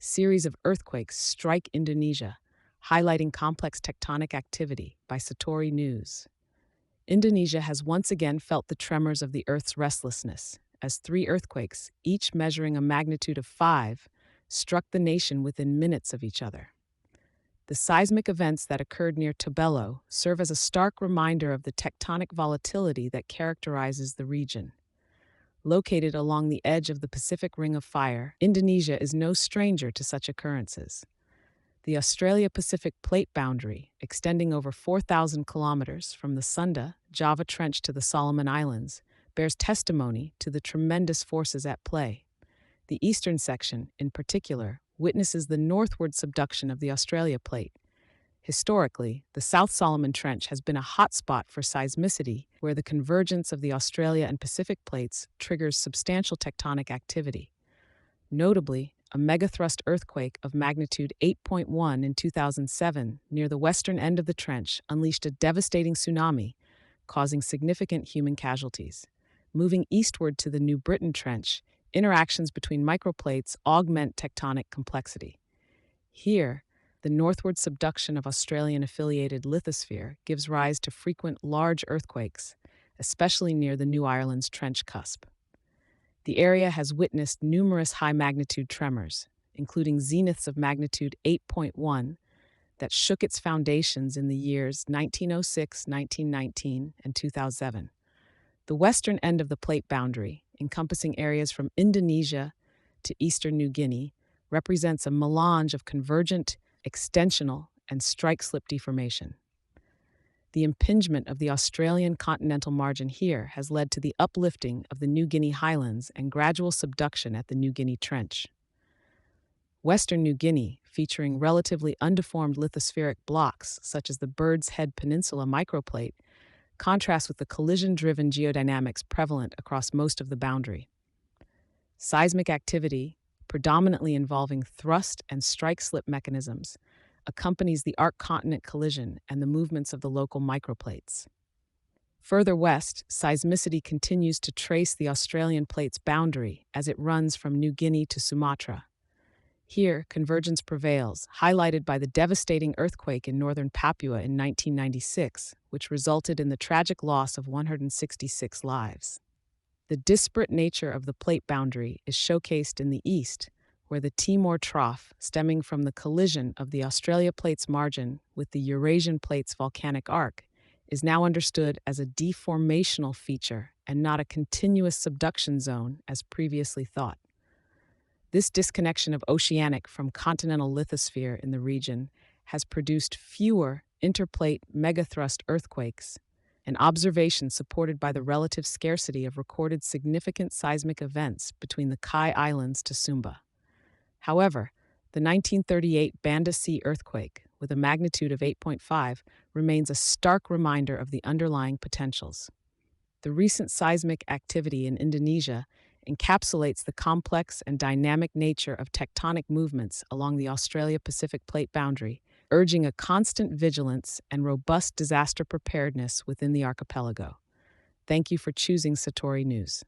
series of earthquakes strike Indonesia, highlighting complex tectonic activity by Satori News. Indonesia has once again felt the tremors of the Earth's restlessness, as three earthquakes, each measuring a magnitude of 5, struck the nation within minutes of each other. The seismic events that occurred near Tobelo serve as a stark reminder of the tectonic volatility that characterizes the region. Located along the edge of the Pacific Ring of Fire, Indonesia is no stranger to such occurrences. The Australia-Pacific Plate boundary, extending over 4,000 kilometers from the Sunda, Java Trench to the Solomon Islands, bears testimony to the tremendous forces at play. The eastern section, in particular, witnesses the northward subduction of the Australia Plate. Historically, the South Solomon Trench has been a hotspot for seismicity, where the convergence of the Australia and Pacific plates triggers substantial tectonic activity. Notably, a megathrust earthquake of magnitude 8.1 in 2007 near the western end of the trench unleashed a devastating tsunami, causing significant human casualties. Moving eastward to the New Britain Trench, interactions between microplates augment tectonic complexity. Here, the northward subduction of Australian-affiliated lithosphere gives rise to frequent large earthquakes, especially near the New Ireland's trench cusp. The area has witnessed numerous high-magnitude tremors, including zeniths of magnitude 8.1 that shook its foundations in the years 1906, 1919, and 2007. The western end of the plate boundary, encompassing areas from Indonesia to eastern New Guinea, represents a melange of convergent, extensional, and strike-slip deformation. The impingement of the Australian continental margin here has led to the uplifting of the New Guinea highlands and gradual subduction at the New Guinea Trench. Western New Guinea, featuring relatively undeformed lithospheric blocks such as the Bird's Head Peninsula microplate, contrasts with the collision-driven geodynamics prevalent across most of the boundary. Seismic activity, predominantly involving thrust and strike-slip mechanisms, accompanies the arc-continent collision and the movements of the local microplates. Further west, seismicity continues to trace the Australian plate's boundary as it runs from New Guinea to Sumatra. Here, convergence prevails, highlighted by the devastating earthquake in northern Papua in 1996, which resulted in the tragic loss of 166 lives. The disparate nature of the plate boundary is showcased in the east, where the Timor Trough, stemming from the collision of the Australia Plate's margin with the Eurasian Plate's volcanic arc, is now understood as a deformational feature and not a continuous subduction zone as previously thought. This disconnection of oceanic from continental lithosphere in the region has produced fewer interplate megathrust earthquakes, an observation supported by the relative scarcity of recorded significant seismic events between the Kai Islands to Sumba. However, the 1938 Banda Sea earthquake, with a magnitude of 8.5, remains a stark reminder of the underlying potentials. The recent seismic activity in Indonesia encapsulates the complex and dynamic nature of tectonic movements along the Australia-Pacific Plate boundary, urging a constant vigilance and robust disaster preparedness within the archipelago. Thank you for choosing Satori News.